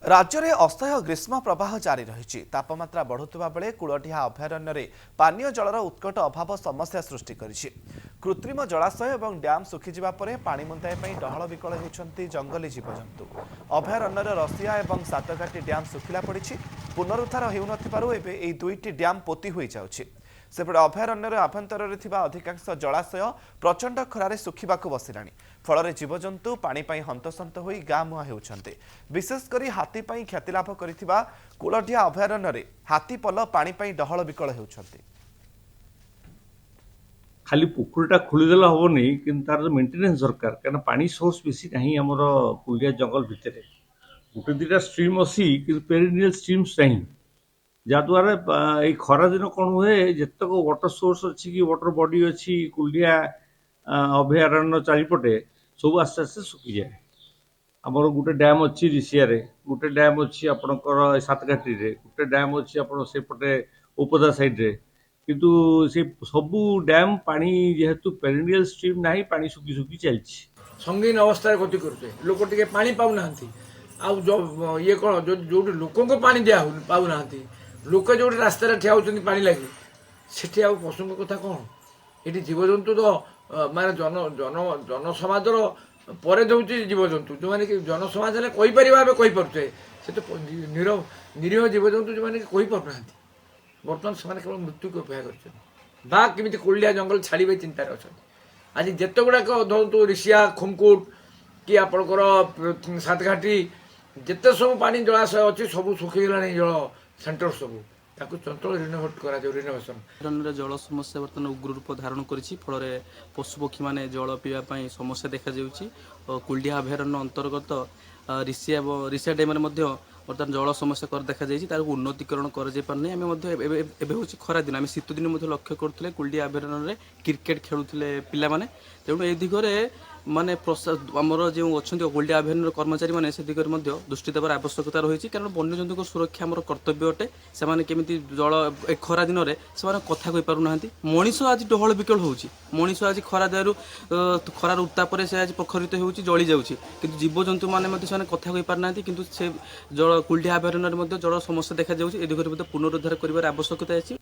राज्य में असह्य ग्रीष्म प्रवाह जारी रही तापमात्रा बढ़ुवा बेले कूलटिहा अभयारण्य पानीय जलर उत्कट अभाव समस्या सृष्टि करिछि। कृत्रिम जलाशय और डैम सुखीजा पानी मुंदाई डहल विकल होती जंगली जीवजंतु। अभयारण्यर रसिया और सातघाटी डैम सुखिला पड़ी पुनरुद्धार होउनथिबारु एबे एई दुईटी डैम पोती होई जाउछि। सेपटे अभयारण्यर आभ्यंतर अधिकांश जलाशय प्रचंड खरारे सुखिबाकु बसिलाणी। फल जीवजंतु पानी हंतसंत होई गाँ मुहां हेउछन्ते। विशेषकर हाथी ख्यातिलाभ करिथिबा कुलटिया अभयारण्य हाथी पल पानी डहल विकल हेउछन्ते। खाली पुखुरीटा खोलीदेला हेनी कि तार मेन्टेनेन्स दरकार क्या पानी सोर्स बेसी ना आमर कुलिया जंगल भितर गोटे दुटा स्ट्रीम अच्छी कि पेरिनियल स्ट्रीम्स ना जहाद्वारा ये खरा दिन कौन हुए जितक वाटर सोर्स अच्छी कि वाटर बॉडी अच्छी कुलिया अभयारण्य चारिपटे सब आस्ते आस्ते सुखी जाए। आमर गोटे डैम अच्छी ऋषिया गोटे डैम अच्छी आपणकर सातघाटी गोटे डैम अच्छी आपटे उपदा साइड्रे किंतु से सबू डैम पानी जेहेतु पेरिनियल स्ट्रीम ना पानी सुखी सुखी चलछि। संगीन अवस्था गति करुचे लोक टे पानी पाऊना ये कौन जो लोक पानी दिया पाऊना लोक जो रास्तार ठिया होती पानी लगे से पशु कथा कौन ये जीवजंतु तो माने जन जन जनसमाजर पर दूसरी जीवजंतु जो मैंने कि जनसमाज कहीपर भाव कहीपे से तो निरीह जीवजंतु जो मैंने कहीपना बर्तमान से केवल मृत्यु को अपेक्षा कर बाघ केमी कुलिया जंगल छाड़े चिंतार अच्छा आज जिते गुड़ाक धरतु ऋषिया खुमकुट कि आपणकर सातघाटी जिते सब पानी जलाशय अच्छी सब सुखीगला जल सेंटर सब चंचल रिनोवेट करा रिनोवेशन जल समस्या बर्तमान उग्र रूप धारण करिछि। फल पशुपक्षी माने जल पीवा समस्या देखा जाउछि। कुलडिहा अभयारण्य अंतर्गत ऋषिया डैम बर्तमान जल समस्या कर देखा जाइए तार उन्नतीकरण करना आम हूँ खरा दिन आम शीत दिन लक्ष्य करुले कुलडिहा अभयारण्य क्रिकेट खेलुले पिलाने तेणु ए दिगरे माने आमर जो अच्छा कुलडिहा अभयारण्य कर्मचारी मैंने से दिगरे दृष्टि देवार आवश्यकता रही कारण वन्यजंतु सुरक्षा आम कर्तव्य अटे। से केमी जल खरा दिन में से कथा कही पारना मनीष आज डहल विकल होची मनीष आज खरा देहरु खरार उत्ताप से आज प्रखरित होची जली जाउची किंतु जीवजंतु माने से कथा कही पारना किंतु से जल कुलडिहा अभयारण्य जल समस्या देखा जाउची ए दिगरे पुनरुद्धार करिवार आवश्यकता अछि।